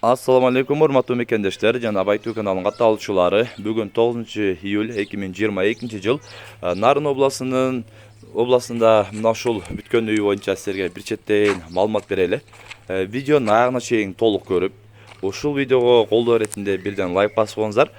Assalamu alaikum урматтуу мекендештер жана Абайтуу каналынын катталуучулары. Бүгүн 9-июль 2022 жыл Нарын областында мына ушул бүткөн үй боюнча силерге бир четтен маалымат берели. Видеонун аягына чейин толук көрүп, ушул видеого колдоо иретинде бирден лайк басып коюңуздар.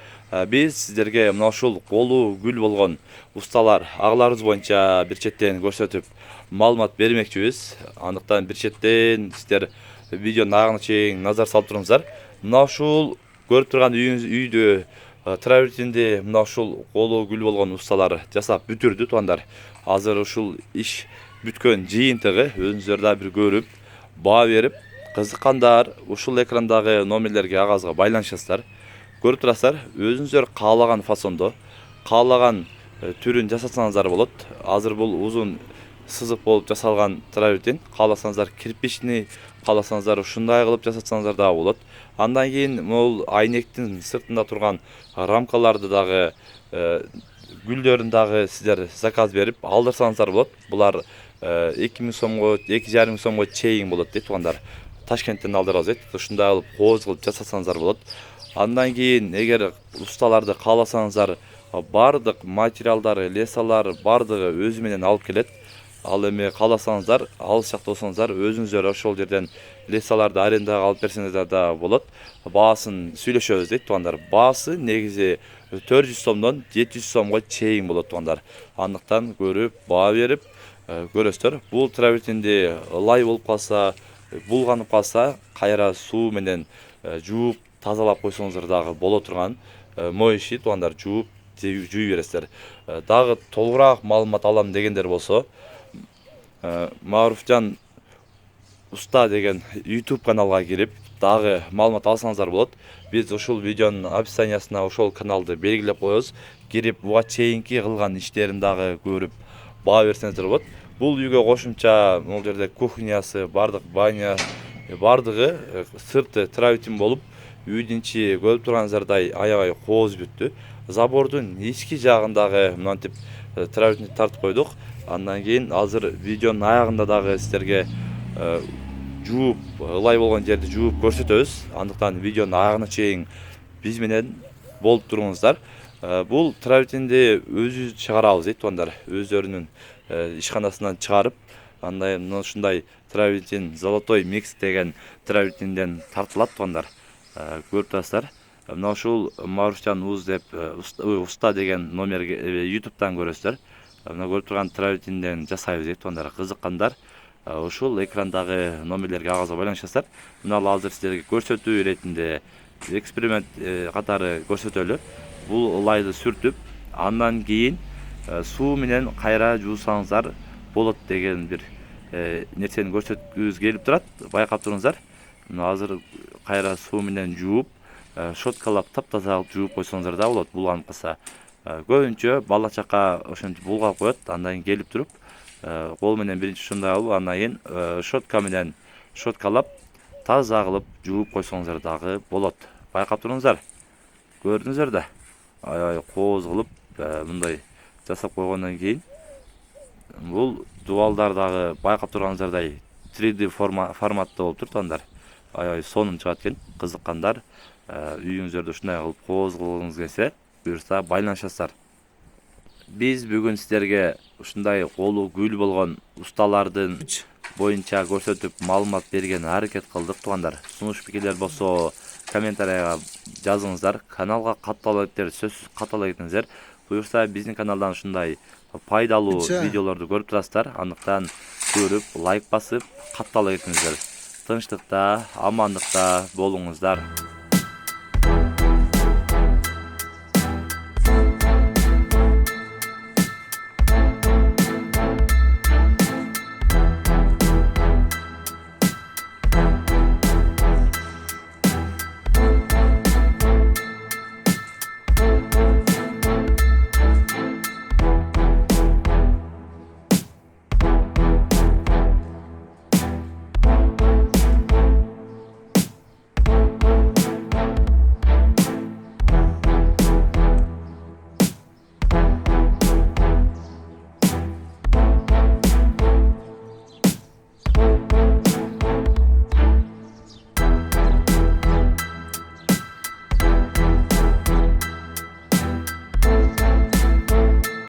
Биз сиздерге мына ушул колу гүл болгон усталар агаларыбыз боюнча бир четтен көрсөтүп маалымат бермекчибиз. Андыктан бир четтен сиздер видеонун аягына чейин назар салып туруңуздар. Мына ушул көрүп турган үйдү травертинде мына ушул колу гүл болгон усталар жасап бүтүрдү туугандар. Азыр ушул иш бүткөн жыйынтыгы өзүңүздөр да бир көрүп, баа берип, кызыккандар ушул экрандагы номерлерге агазга байланышасыздар. Көрүп турасыздар, өзүңүздөр каалаган фасондо, каалаган түрүн жасасаңыздар болот. Азыр бул узун сызык болуп жасалган травертин, кааласаңыздар кирпичный, кааласаңыздар ушундай кылып жасатсаңыздар дагы болот. Андан кийин бул айнектин сыртында турган рамкаларды дагы гүлдөрүн дагы сиздер заказ берип алдырсаңыздар болот. Булар 2000 сомго, 2,5 сомго чейин болот дейт туугандар. Ташкенттен алдырабыз дейт. Ушундай кылып кооз кылып жасасаңыздар болот. Андан кийин эгер усталарды кааласаңыздар, бардык материалдары, лесалар бардыгы өзү менен алып келет. Ал эми кааласаңыздар, алыс жакта болсоңуздар, өзүңүздөр ошол жерден лесаларды арендага алып берсеңиздер да болот. Баасын сүйлөшөбүз дейт туугандар. Баасы негизи 400 сомдон 700 сомго чейин болот туугандар. Андыктан көрүп, баа берип көрөсүздөр. Бул травертинди ылай болуп калса, булганып калса, кайра суу менен жууп, тазалап койсоңуздар дагы боло турган моющий туугандар, жууп, жууй бересиздер. Дагы толугураак маалымат алам дегендер болсо, Мааруфжан Уста деген YouTube каналга кирип, дагы маалымат алсаңыздар болот. Биз ушул видеонун описаниясына ошол каналды белгилеп коебуз. Кирип, буга чейинки кылган иштерин дагы көрүп, баа берсеңиздер болот. Бул үйгө кошумча могул жерде кухнясы, бардык баня, бардыгы сырты травертин болуп, үйдүн ичи көрүп турганыңыздардай аябай кооз бүттү. Забордун ички жагындагы мынтип травертинди тартып койдук. Андан кийин азыр видеонун аягында дагы сиздерге жууп, ылай болгон жерди жууп көрсөтөбүз. Андыктан видеонун аягына чейин биз менен болуп туруңуздар. Бул травертинди өзүбүз чыгарабыз дейт туугандар. Өздөрүнүн ишканасынан чыгарып, андай мына ушундай травертин Золотой микс деген травертинден тартылат туугандар. Көрүп турасыздар. Мына ушул Мааруфжан Уз деп Уста деген номерге YouTube'дан көрөсүздөр. Мына көрүп турган травертинден жасайбыз дейт туугандар. Кызыккандар ушул экрандагы номерлерге агазга байланышасыздар. Мына азыр сиздерге көрсөтүү иретинде эксперимент катары көрсөтөлү. Бул ылайды сүртүп, андан кийин суу менен кайра жуусаңыздар болот деген бир нерсени көрсөткүбүз келип турат. Байкап туруңуздар. Мына азыр кайра суу менен жууп, щоткалап таптаза кылып жууп койсоңуздар да болот, булганып калса. Көбүнчө бала чака ошентип булгап коет, андан кийин келип туруп, кол менен биринчи ушундай кылып, андан кийин щотка менен щоткалап, таза кылып жууп койсоңуздар дагы болот. Байкап туруңуздар. Көрдүңүздөр да. Аябай кооз кылып мындай жасап койгондон кийин бул дубалдар дагы байкап турганыңыздардай 3D форматта болуп тур туугандар. Аябай сонун чыгат экен. Кызыккандар үйүңүздөрдө ушундай кылып кооз кылгыңыз келсе, буюрса байланышасыздар. Биз бүгүн сиздерге ушундай колу гүл болгон усталардын боюнча көрсөтүп маалымат берген аракет кылдык туугандар. Сунуш пикирлер болсо комментарийга жазыңыздар. Каналга каттала кетиңиздер, сөзсүз каттала кетиңиздер. Буюрса биздин каналдан ушундай пайдалуу видеолорду көрүп турасыздар. Андыктан көрүп, лайк басып, каттала кетиңиздер. Тынчтыкта, амандыкта болуңуздар.